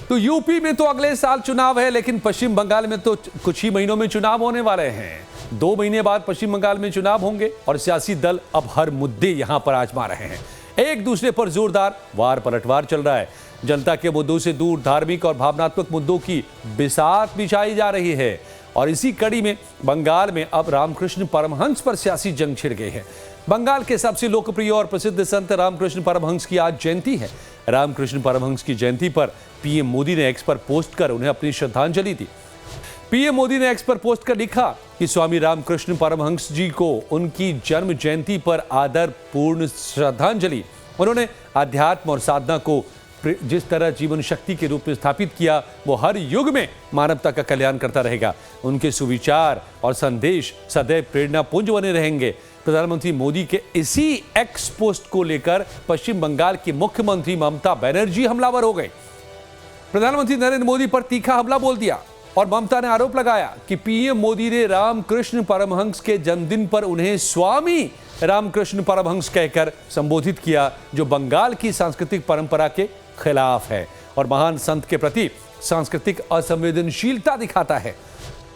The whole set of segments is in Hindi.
तो यूपी में तो अगले साल चुनाव है, लेकिन पश्चिम बंगाल में तो कुछ ही महीनों में चुनाव होने वाले हैं। 2 महीने बाद पश्चिम बंगाल में चुनाव होंगे और सियासी दल अब हर मुद्दे यहां पर आजमा रहे हैं। एक दूसरे पर जोरदार वार पलटवार चल रहा है। जनता के मुद्दों से दूर धार्मिक और भावनात्मक मुद्दों की बिसात बिछाई जा रही है और इसी कड़ी में बंगाल में अब रामकृष्ण परमहंस पर सियासी जंग छिड़ गई है। बंगाल के सबसे लोकप्रिय और प्रसिद्ध संत रामकृष्ण परमहंस की आज जयंती है। रामकृष्ण परमहंस की जयंती पर पीएम मोदी ने एक्स पर पोस्ट कर उन्हें अपनी श्रद्धांजलि दी। पीएम मोदी ने एक्स पर पोस्ट कर लिखा कि स्वामी रामकृष्ण परमहंस जी को उनकी जन्म जयंती पर आदर पूर्ण श्रद्धांजलि। उन्होंने अध्यात्म और साधना को जिस तरह जीवन शक्ति के रूप में स्थापित किया, वो हर युग में मानवता का कल्याण करता रहेगा। उनके सुविचार और संदेश सदैव प्रेरणा पुंज बने रहेंगे। प्रधानमंत्री मोदी के इसी एक्स पोस्ट को लेकर पश्चिम बंगाल की मुख्यमंत्री ममता बनर्जी हमलावर हो गए। प्रधानमंत्री नरेंद्र मोदी पर तीखा हमला बोल दिया और ममता ने आरोप लगाया कि पीएम मोदी ने रामकृष्ण परमहंस के जन्मदिन पर उन्हें स्वामी रामकृष्ण परमहंस कहकर संबोधित किया, जो बंगाल की सांस्कृतिक परंपरा के खिलाफ है और महान संत के प्रति सांस्कृतिक असंवेदनशीलता दिखाता है।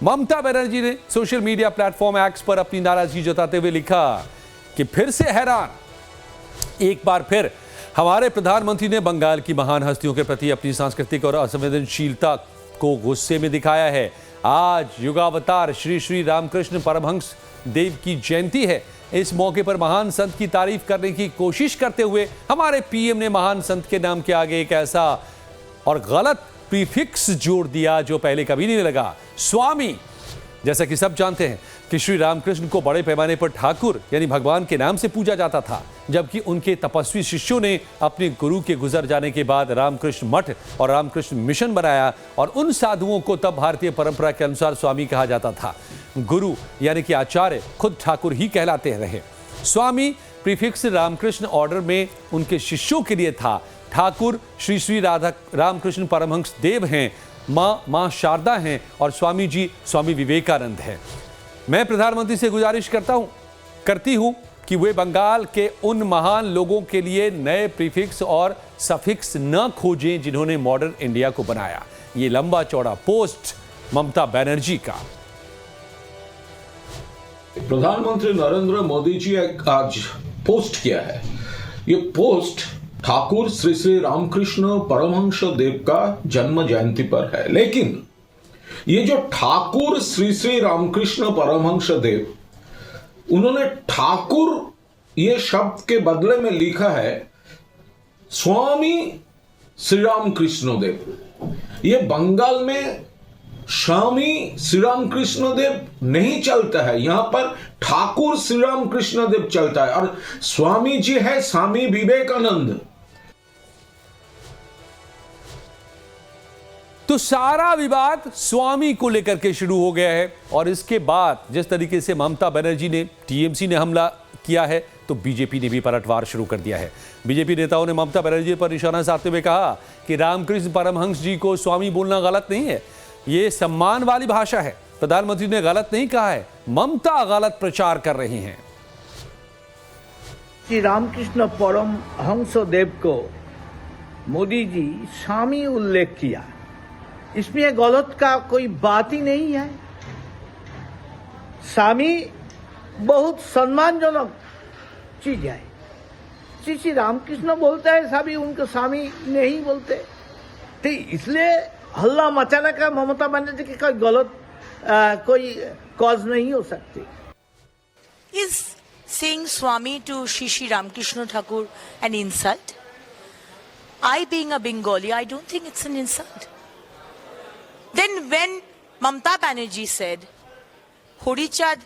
ममता बनर्जी ने सोशल मीडिया प्लेटफॉर्म एक्स पर अपनी नाराजगी जताते हुए लिखा कि फिर से हैरान, एक बार फिर हमारे प्रधानमंत्री ने बंगाल की महान हस्तियों के प्रति अपनी सांस्कृतिक और असंवेदनशीलता को गुस्से में दिखाया है। आज युगावतार श्री श्री रामकृष्ण परमहंस देव की जयंती है। इस मौके पर महान संत की तारीफ करने की कोशिश करते हुए हमारे पीएम ने महान संत के नाम के आगे एक ऐसा और गलत प्रीफिक्स जोड़ दिया जो पहले कभी नहीं लगा, स्वामी। जैसा कि सब जानते हैं कि श्री रामकृष्ण को बड़े पैमाने पर ठाकुर यानी भगवान के नाम से पूजा जाता था, जबकि उनके तपस्वी शिष्यों ने अपने गुरु के गुजर जाने के बाद रामकृष्ण मठ और रामकृष्ण मिशन बनाया और उन साधुओं को तब भारतीय परंपरा के अनुसार स्वामी कहा जाता था। गुरु यानी कि आचार्य खुद ठाकुर ही कहलाते रहे। स्वामी प्रीफिक्स रामकृष्ण ऑर्डर में उनके शिष्यों के लिए था। ठाकुर श्री श्री रामकृष्ण परमहंस देव हैं, माँ शारदा हैं और स्वामी जी स्वामी विवेकानंद हैं। मैं प्रधानमंत्री से गुजारिश करती हूं कि वे बंगाल के उन महान लोगों के लिए नए प्रीफिक्स और सफिक्स न खोजें जिन्होंने मॉडर्न इंडिया को बनाया। ये लंबा चौड़ा पोस्ट ममता बनर्जी का। प्रधानमंत्री नरेंद्र मोदी जी आज पोस्ट किया है। ये पोस्ट ठाकुर श्री श्री रामकृष्ण परमहंस देव का जन्म जयंती पर है, लेकिन ये जो ठाकुर श्री श्री रामकृष्ण परमहंस देव, उन्होंने ठाकुर ये शब्द के बदले में लिखा है स्वामी श्री रामकृष्ण देव। ये बंगाल में स्वामी श्री रामकृष्ण देव नहीं चलता है, यहां पर ठाकुर श्री रामकृष्ण देव चलता है और स्वामी जी है स्वामी विवेकानंद। तो सारा विवाद स्वामी को लेकर के शुरू हो गया है और इसके बाद जिस तरीके से ममता बनर्जी ने टीएमसी ने हमला किया है, तो बीजेपी ने भी पलटवार शुरू कर दिया है। बीजेपी नेताओं ने ममता बनर्जी पर निशाना साधते हुए कहा कि रामकृष्ण परमहंस जी को स्वामी बोलना गलत नहीं है, ये सम्मान वाली भाषा है। प्रधानमंत्री ने गलत नहीं कहा है, ममता गलत प्रचार कर रही हैं। श्री रामकृष्ण परमहंस देव को मोदी जी स्वामी उल्लेख किया, इसमें गलत का कोई बात ही नहीं है। स्वामी बहुत सम्मानजनक चीज है। श्री श्री रामकृष्ण बोलता है स्वामी, उनको स्वामी नहीं बोलते, तो इसलिए हल्ला मचाने का ममता बनर्जी की कोई गलत कोई कॉज नहीं हो सकती। Is saying Swami to Shri Shri Ramakrishna Thakur an insult? I being a Bengali, I don't think it's an insult. Then when Mamata Banerjee said Horichand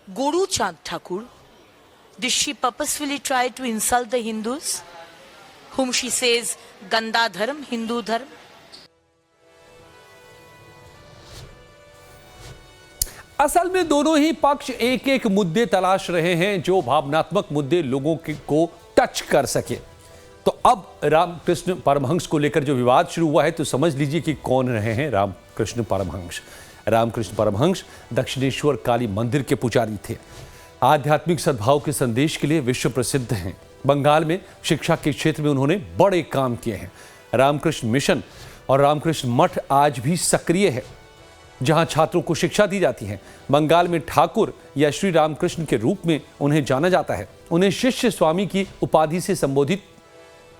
Guru Chand Thakur, did she purposefully try to insult the Hindus, whom she says Ganda Dharm, Hindu Dharm? असल में दोनों ही पक्ष एक एक मुद्दे तलाश रहे हैं जो भावनात्मक मुद्दे लोगों को टच कर सके। तो अब रामकृष्ण परमहंस को लेकर जो विवाद शुरू हुआ है, तो समझ लीजिए कि कौन रहे हैं रामकृष्ण परमहंस। रामकृष्ण परमहंस दक्षिणेश्वर काली मंदिर के पुजारी थे। आध्यात्मिक सद्भाव के संदेश के लिए विश्व प्रसिद्ध हैं। बंगाल में शिक्षा के क्षेत्र में उन्होंने बड़े काम किए हैं। रामकृष्ण मिशन और रामकृष्ण मठ आज भी सक्रिय है, जहां छात्रों को शिक्षा दी जाती है। बंगाल में ठाकुर या श्री रामकृष्ण के रूप में उन्हें जाना जाता है। उन्हें शिष्य स्वामी की उपाधि से संबोधित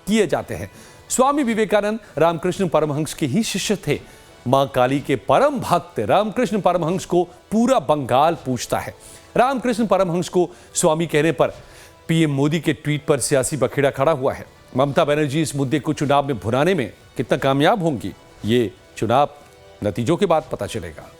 किए जाते हैं। स्वामी विवेकानंद रामकृष्ण परमहंस के ही शिष्य थे। मां काली के परम भक्त रामकृष्ण परमहंस को पूरा बंगाल पूजता है। रामकृष्ण परमहंस को स्वामी कहने पर पीएम मोदी के ट्वीट पर सियासी बखेड़ा खड़ा हुआ है। ममता बनर्जी इस मुद्दे को चुनाव में भुनाने में कितना कामयाब होंगी, ये चुनाव नतीजों के बाद पता चलेगा।